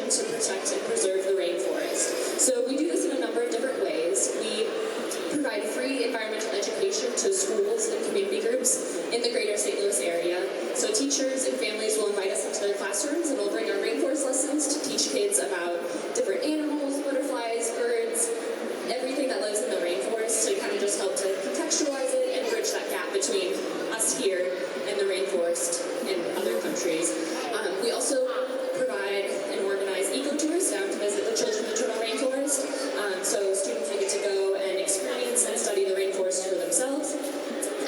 to protect and preserve the rainforest. So we do this in a number of different ways. We provide free environmental education to schools and community groups in the greater St. Louis area. So teachers and families will invite us into their classrooms and we'll bring our rainforest lessons to teach kids about different animals, butterflies, birds, everything that lives in the rainforest, to kind of just help to contextualize it and bridge that gap between us here and the rainforest in other countries. We also provide and organize eco-tours down to visit the Children's Eternal Rainforest, so students will get to go and experience and study the rainforest for themselves.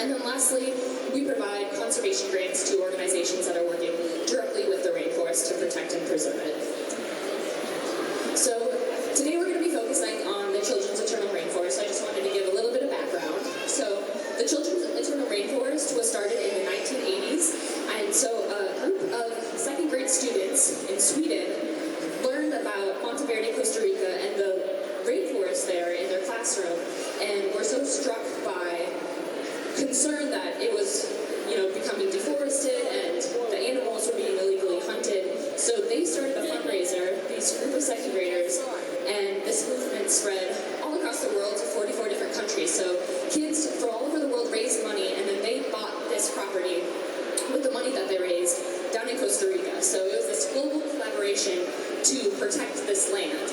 And then lastly, we provide conservation grants to organizations that are working directly with the rainforest to protect and preserve it. So today we're going to be focusing on the Children's Eternal Rainforest. I just wanted to give a little bit of background. So the Children's Eternal Rainforest was started in the 1980s, and so a group of second grade students in Sweden learned about Monteverde, Costa Rica, and the rainforest there in their classroom, and were so struck by concern that it was, becoming deforested and the animals were being illegally hunted. So they started a fundraiser, these group of second graders, and this movement spread all across the world to 44 different countries. So kids from all over the world raised money, and then they bought this property with the money that they raised down in Costa Rica. So it was this global collaboration to protect this land.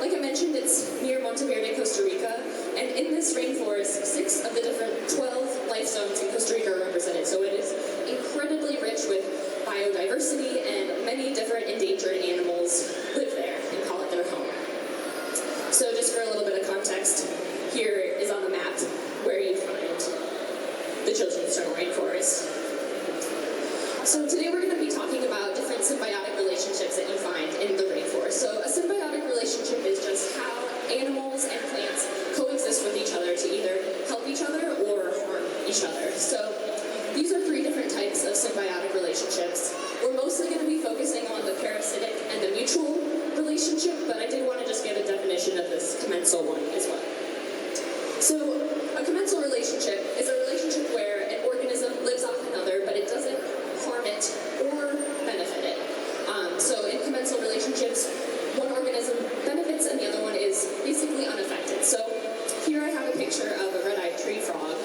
Like I mentioned, it's near Monteverde, Costa Rica, and in this rainforest, 6 of the different 12 life zones in Costa Rica are represented. So it is incredibly rich with biodiversity, and many different endangered animals live there and call it their home. So just for a little bit of context, here is on the map where you find the Children's Eternal Rainforest. So today we're going to be talking about different symbiotic relationships that you find in the rainforest. So a symbiotic relationship is just how animals and plants coexist with each other to either help each other or harm each other. So these are 3 different types of symbiotic relationships. We're mostly going to be focusing on the parasitic and the mutual relationship, but I did want to just give a definition of this commensal one as well. So a commensal relationship is a relationship where an organism lives off another, but it doesn't harm it or benefit it. So in commensal relationships, one organism benefits and the other one is basically unaffected. So here I have a picture of a red-eyed tree frog.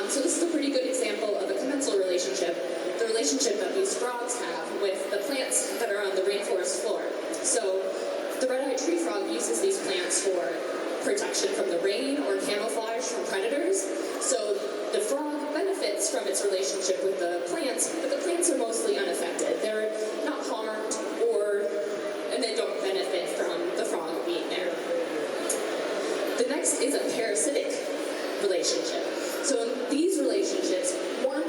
So this is a pretty good example of a commensal relationship, the relationship that these frogs have with the plants that are on the rainforest floor. So the red-eyed tree frog uses these plants for protection from the rain or camouflage from predators. So the frog benefits from its relationship with the plants, but the plants are mostly unaffected. They're not harmed and they don't benefit from the frog being there. The next is a parasitic relationship. So in these relationships, one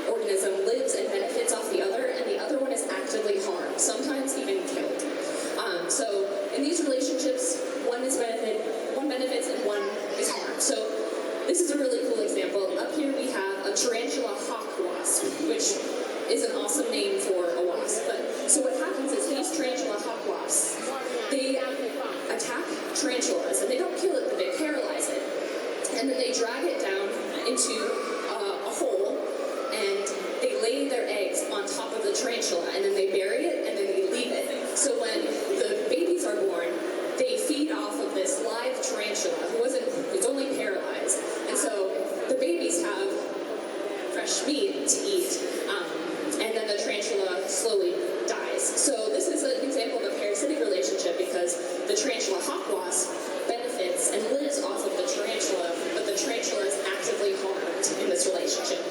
organism lives and benefits off the other, and the other one is actively harmed, sometimes even killed. So in these relationships, one benefits and one is harmed. So this is a really cool example. Up here we have a tarantula hawk wasp, which is an awesome name for a wasp. So what happens is these tarantula hawk wasps, they attack tarantulas, and they don't kill it, but they paralyze it. And then they drag it down into a hole, and they lay their eggs on top of the tarantula, and then they bury it, and then they leave it. So when the babies are born, they feed off of this live tarantula who's only paralyzed. And so the babies have fresh meat to eat, and then the tarantula slowly dies. So this is an example of a parasitic relationship because the tarantula hawk wasp benefits and lives off of the tarantula, but the tarantula is actively harmed in this relationship.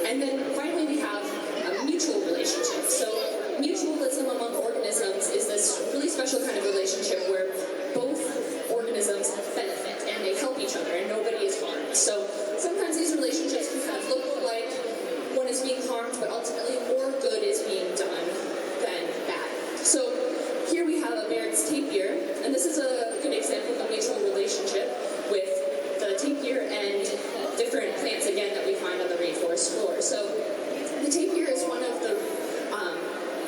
And then finally we have a mutual relationship. So mutualism among organisms is this really special kind of relationship where both organisms benefit and they help each other and nobody is harmed. So sometimes these relationships can kind of look like one is being harmed, but ultimately more good is being done than bad. So here we have a Baird's tapir, and this is a good example of a mutual relationship with the tapir and different plants, again, that we find on the rainforest floor. So the tapir is one of the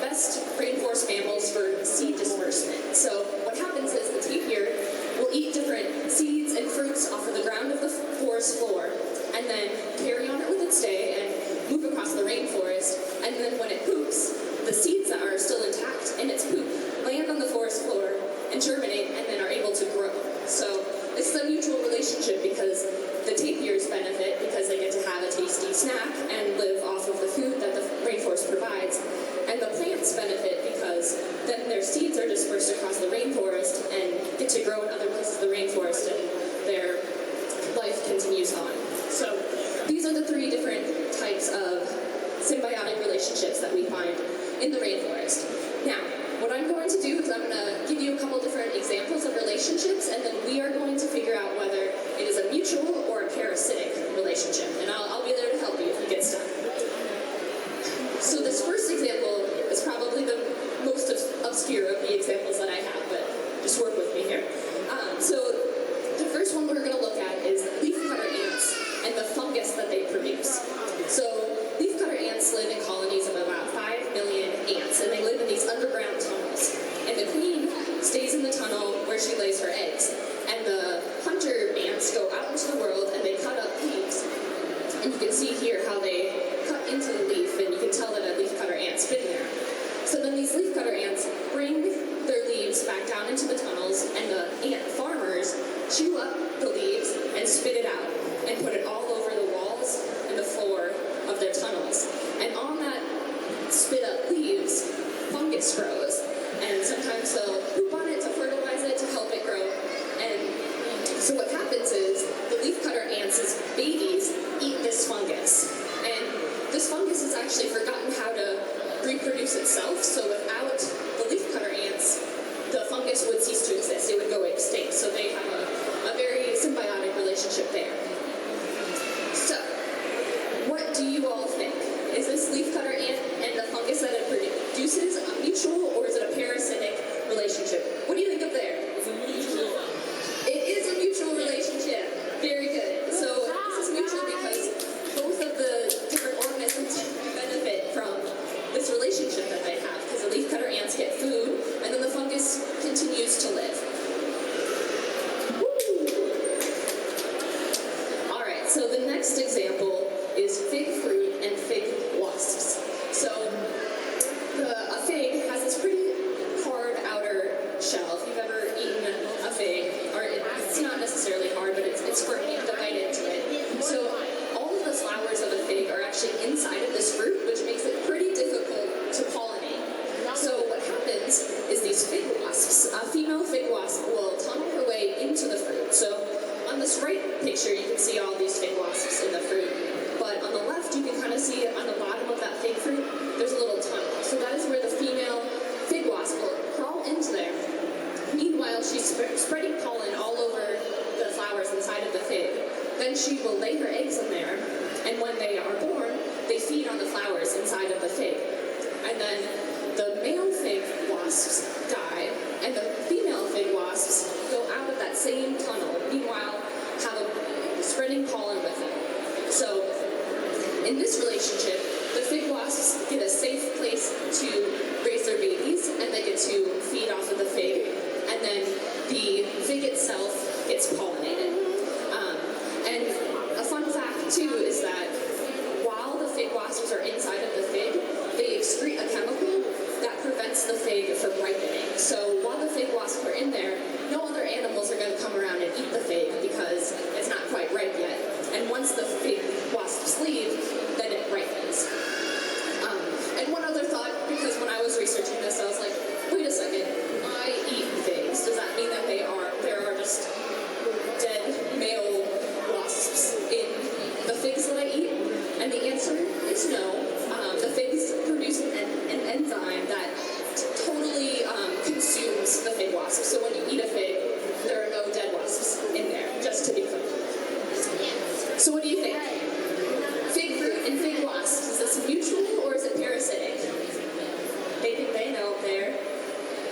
best rainforest mammals for seed disbursement. So what happens is the tapir will eat different seeds and fruits off of the ground of the forest floor, and then carry on it with its day and move across the rainforest, and then when it poops, the seeds that are still the plants benefit because then their seeds are dispersed across the rainforest and get to grow in other places of the rainforest, and their life continues on. So these are the three different types of symbiotic relationships that we find in the rainforest. Now, what I'm going to do is I'm going to give you a couple different examples of relationships, and then we are going to figure out whether it is a mutual or a parasitic relationship. And I'll be there to help you if you get stuck. So this first example is probably the most obscure of the examples that I have, but just work with me here. So the first one we're going to look at is leafcutter ants and the fungus that they produce. So leafcutter ants live in colonies of about 5 million ants, and they live in these underground tunnels. And the queen stays in the tunnel where she lays her eggs. And the hunter ants go out into the world and they cut up leaves. And you can see here how they cut into the leaf, and you can tell that a leafcutter ant's been there. So then these leafcutter ants bring their leaves back down into the tunnels, and the ant farmers chew up the leaves and spit it out and put it all over the walls and the floor of their tunnels. And on that spit up leaves, fungus grows. And sometimes they'll poop on it to fertilize it to help it grow. And so what happens is the leafcutter ants' babies eat this fungus. And this fungus has actually forgotten how to reproduce itself, so without the leafcutter ants, the fungus would cease to exist. It would go extinct. So they have a very symbiotic relationship there. So, what do you all think? Is this leafcutter ant and the fungus that it produces a mutual, or is it a parasitic relationship? What do you think up there? It's a mutual. It is a mutual relationship. Very good. So this is mutual because both of the different organisms benefit from this relationship that they have, because the leafcutter ants get food, and then the fungus continues to live. All right, so the next example is fig fruit and fig wasps. So a fig has this pretty hard outer shell. If you've ever eaten a fig, or it's not necessarily hard, but it's firm, you have to bite into it. So all of the flowers of a fig are actually inside of this fruit, which makes it pretty difficult to pollinate. So what happens is these fig wasps, a female fig wasp will tunnel her way into the fruit. So on this right picture, you can see all these fig wasps in the fruit. But on the left, you can kind of see on the bottom of that fig fruit, there's a little tunnel. So that is where the female fig wasp will crawl into there. Meanwhile, she's spreading pollen all over the flowers inside of the fig. Then she will lay her eggs in there, and when they are born, they feed on the flowers inside of the fig. And then the male fig wasps die, and the female fig wasps go out of that same tunnel, meanwhile have a spreading pollen with them. So in this relationship, the fig wasps get a safe place to raise their babies, and they get to feed off of the fig, and then the fig itself gets pollinated. And a fun fact too is that while the fig wasps are inside of the fig, they excrete a chemical that prevents the fig from ripening. So while the fig wasps are in there, no other animals are going to come around and eat the fig because it's not quite ripe yet. And once the fig wasps leave, then it ripens. And one other thought, because when I was researching this, I was like, wait a second, I eat figs. Does that mean that there are just dead male wasps in the figs that I eat? And the answer is no. The figs produce an enzyme that totally consumes the fig wasp. So when you eat a fig, there are no dead wasps in there, just to be clear. So what do you think? Fig fruit and fig wasps, is this mutual or is it parasitic? They think they know up there.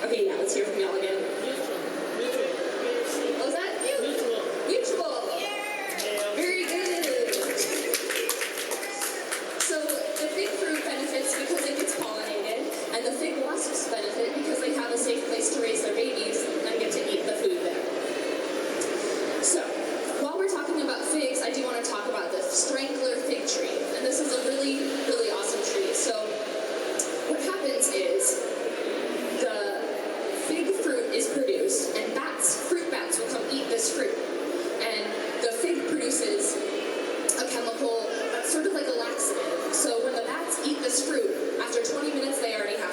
Okay, yeah, let's hear from y'all again. What was that? Mutual. Mutual. Yeah. Very good. So the fig fruit benefits because it gets pollinated, and the fig wasps benefit because they have a safe place to raise their babies and get to eat the food there. So while we're talking about figs, I do want to talk about the Strangler Fig Tree. And this is a really, really awesome tree. So what happens is the fig fruit is produced, and fruit bats will come eat this fruit. And the fig produces a chemical that's sort of like a laxative. So when the bats eat this fruit, after 20 minutes they already have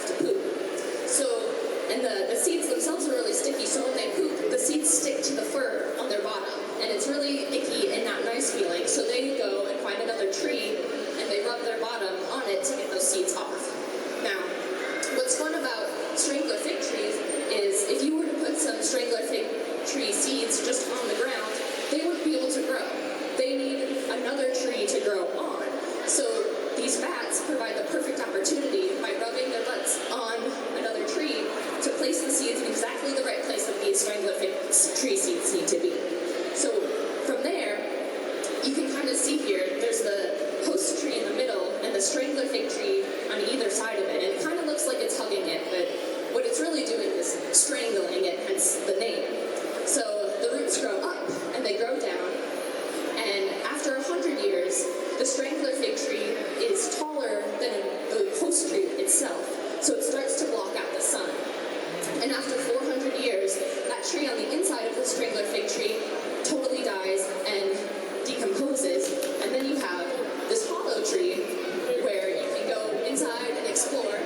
strangler fig trees is if you were to put some strangler fig tree seeds just on the ground, they wouldn't be able to grow. They need another tree to grow on. So these bats provide the perfect opportunity by rubbing their butts on another tree to place the seeds in exactly the right place that these strangler fig tree seeds need to be. So from there, you can kind of see here, there's the host tree in the middle and the strangler fig tree on either side of it. And it kind of looks like it's hugging it, but what it's really doing is strangling it, hence the name. So the roots grow up and they grow down. And after 100 years, the strangler fig tree is taller than the host tree itself. So it starts to block out the sun. And after 400 years, that tree on the inside of the strangler fig tree totally dies and decomposes, and then you have this hollow tree where you can go inside and explore,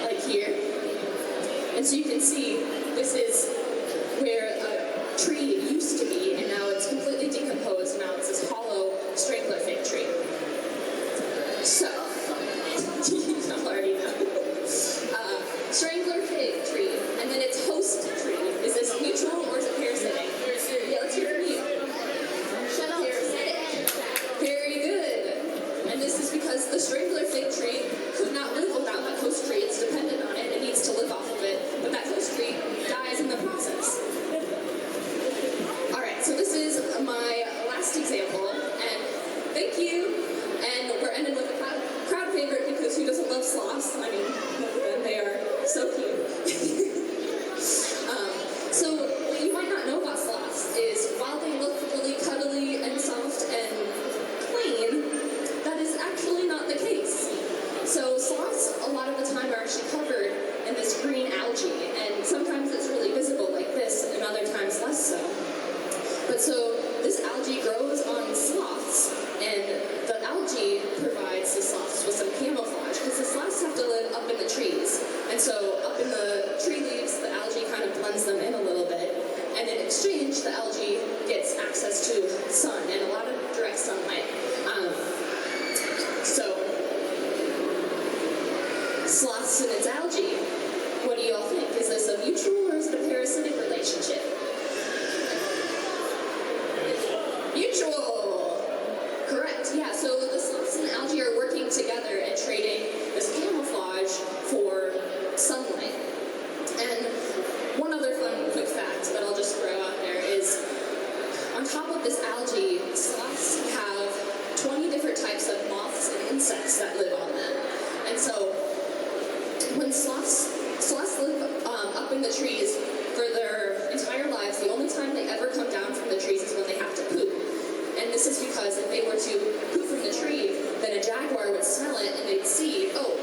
like here. And so you can see this is where a tree used to be, and now it's completely decomposed. Now it's this hollow strangler fig tree. So, you already know. Strangler fig tree, and then its host tree. Is this mutual or is it parasitic? Yeah, let's hear from you. Shut up. Parasitic. Very good. And this is because the strangler fig tree could not live without that host tree. It's dependent on it. It needs to live off of it. But that host tree dies in the process. All right, so this is my last example. And thank you. And we're ending with a crowd favorite because who doesn't love sloths? I mean, they are so cute. So what you might not know about sloths is while they look really cuddly and soft and clean, that is actually not the case. So sloths a lot of the time are actually covered in this green algae, and sometimes it's really visible like this, and other times less so. But so this algae grows on sloths, and the algae provides the sloths with some camouflage, because the sloths have to live up in the trees. And so up in the tree leaves, the algae kind of blends them in a little bit. And in exchange, the algae gets access to sun and a lot of direct sunlight. So sloths and its algae, what do you all think? Is this a mutual or is it a parasitic relationship? Mutual! Correct, yeah, so the sloths and algae are working together and trading this camouflage for sunlight. And one other fun quick fact that I'll just throw out there is, on top of this algae, sloths have 20 different types of moths and insects that live on them. And so, when sloths live up in the trees for their entire lives, the only time they ever come down from the trees is when they have to poop. And this is because if they were to poop from the tree, then a jaguar would smell it and they'd see, oh,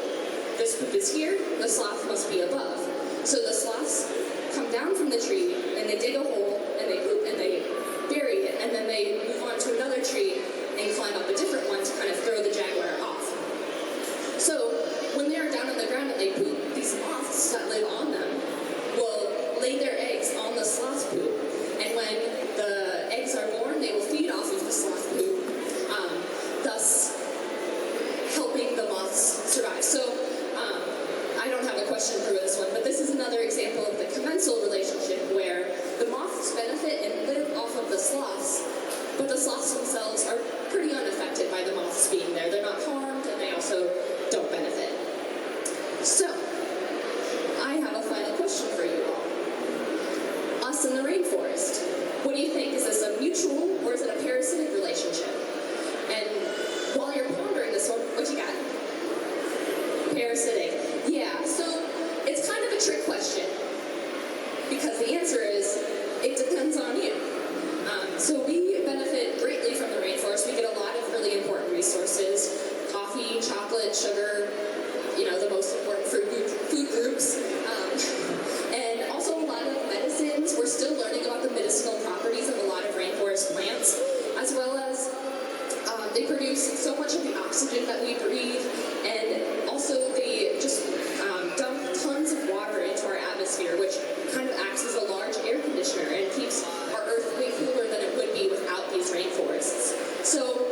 this poop is here, the sloth must be above. So the sloths come down from the tree and they dig a hole and they poop and they bury it, and then they move on to another tree and climb up a different one to kind of throw the jaguar off. So when they're down on the ground and they poop, these moths that live on them will lay their eggs on the sloth poop. And when the eggs are born, they will feed off of the sloth poop, thus helping the moths survive. So I don't have a question for this one, but this is another example of the commensal relationship where the moths benefit and live off of the sloths, but the sloths themselves are pretty unaffected by the moths being there. They're not harmed, and they also don't benefit. So, I have a final question for you all. Us in the rainforest. What do you think? Is this a mutual or is it a parasitic relationship? And while you're pondering this one, what you got? Parasitic. Yeah, so it's kind of a trick question because the answer is it depends on you. So we benefit greatly from the rainforest. We get a lot of really important resources: coffee, chocolate, sugar, the most important food groups, and also a lot of medicines. We're still learning about the medicinal properties of a lot of rainforest plants, as well as they produce so much of the oxygen that we breathe, and also they just dump tons of water into our atmosphere, which kind of acts as a large air conditioner and keeps our Earth way cooler than it would be without these rainforests. So,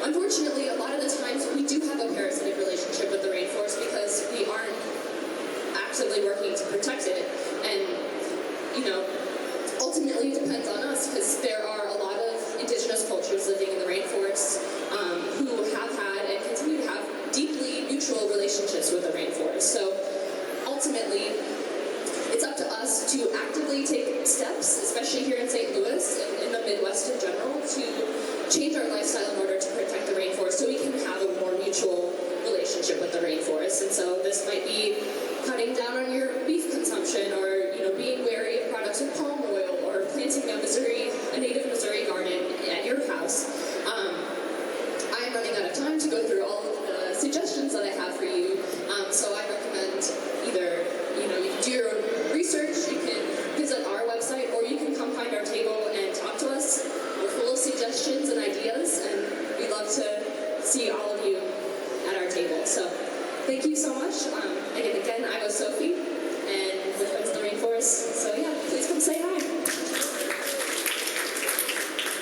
unfortunately, a lot of the times we do have a parasitic relationship with the rainforest because we are actively working to protect it. And, ultimately it depends on us, because there are a lot of indigenous cultures living in the rainforest who have had and continue to have deeply mutual relationships with the rainforest. So ultimately, it's up to us to actively take steps, especially here in St. Louis and in the Midwest in general, to change our lifestyle in order to protect the rainforest so we can have a more mutual relationship with the rainforest. And so this might be cutting down on your beef consumption, or being wary of products with palm oil, or planting a native Missouri garden at your house. I am running out of time to go through all of the suggestions that I have for you, so I recommend either you can do your own research, you can visit our website, or you can come find our table and talk to us. We're full of suggestions and ideas, and we'd love to see all of you at our table. So thank you so much. Again, I was Sophie.